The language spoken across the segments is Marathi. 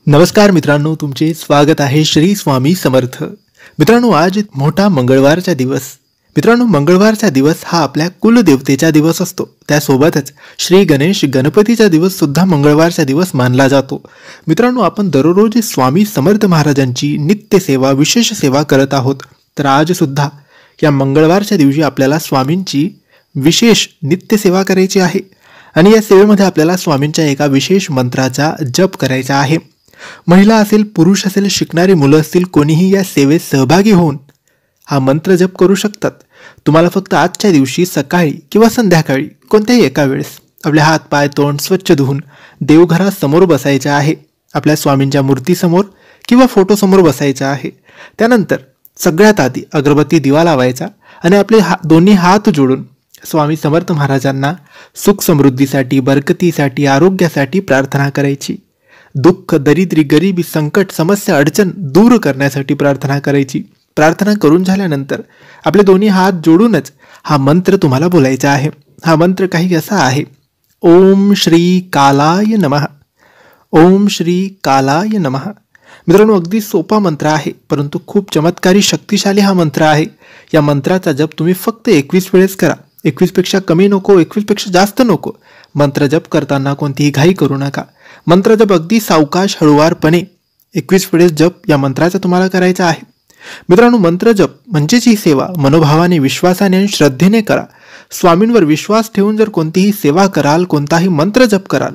नमस्कार मित्रांनो, तुमचे स्वागत आहे श्री स्वामी समर्थ. मित्रांनो, आज मोठा मंगळवारचा दिवस. मित्रांनो, मंगळवारचा दिवस हा आपल्या कुलदेवतेचा दिवस असतो. त्यासोबतच श्री गणेश गणपतीचा दिवस सुद्धा मंगळवारचा दिवस मानला जातो. मित्रांनो, आपण दररोज स्वामी समर्थ महाराजांची नित्य सेवा, विशेष सेवा करत आहोत. तर आज सुद्धा या मंगळवारच्या दिवशी आपल्याला स्वामींची विशेष नित्य सेवा करायची आहे आणि या सेवेमध्ये आपल्याला स्वामींच्या एका विशेष मंत्राचा जप करायचा आहे. महिला असेल, पुरुष असेल, शिकणारी मुलं असतील, कोणीही या सेवेत सहभागी होऊन हा मंत्र जप करू शकतात. तुम्हाला फक्त आजच्या दिवशी सकाळी किंवा संध्याकाळी कोणत्याही एका वेळेस आपले हात, पाय, तोंड स्वच्छ धुवून देवघरासमोर बसायचं आहे. आपल्या स्वामींच्या मूर्तीसमोर किंवा फोटोसमोर बसायचं आहे. त्यानंतर सगळ्यात आधी अगरबत्ती दिवा लावायचा आणि आपले दोन्ही हात जोडून स्वामी समर्थ महाराजांना सुख समृद्धीसाठी, बरकतीसाठी, आरोग्यासाठी प्रार्थना करायची. दुःख, दरिद्री, गरिबी, संकट, समस्या, अडचण दूर करण्यासाठी प्रार्थना करायची. प्रार्थना करून झाल्यानंतर आपले दोन्ही हात जोडूनच हा मंत्र तुम्हाला बोलायचा आहे. हा मंत्र काही असा आहे: ओम श्री कालाय नमः, ओम श्री कालाय नमः. मित्रांनो, अगदी सोपा मंत्र आहे, परंतु खूप चमत्कारी, शक्तिशाली हा मंत्र आहे. या मंत्राचा जप तुम्ही फक्त 21 वेळेस करा. 21 पेक्षा कमी नको, 21 पेक्षा जास्त नको. मंत्र जप करताना कोणतीही घाई करू नका. मंत्र जप अगदी सावकाश, हळुवारपणे 21 वेळेस जप या मंत्राचा तुम्हाला करायचा आहे. मित्रांनो, मंत्र जप म्हणजेच ही सेवा मनोभावाने, विश्वासाने आणि श्रद्धेने करा. स्वामींवर विश्वास ठेवून जर कोणतीही सेवा कराल, कोणताही मंत्र जप कराल,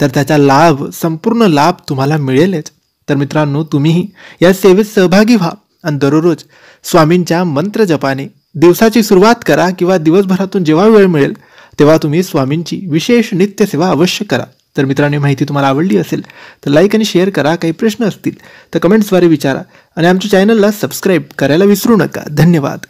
तर त्याचा लाभ, संपूर्ण लाभ तुम्हाला मिळेलच. तर मित्रांनो, तुम्हीही या सेवेत सहभागी व्हा आणि दररोज स्वामींच्या मंत्र जपाने दिवसाची सुरुवात करा किंवा दिवसभरातून जेव्हा वेळ मिळेल तेव्हा तुम्ही स्वामींची विशेष नित्य सेवा अवश्य करा. तर मित्रांनो, माहिती तुम्हाला आवडली असेल तर लाईक आणि शेअर करा. काही प्रश्न असतील तर कमेंट्सद्वारे विचारा आणि आमच्या चॅनलला सबस्क्राईब करायला विसरू नका. धन्यवाद.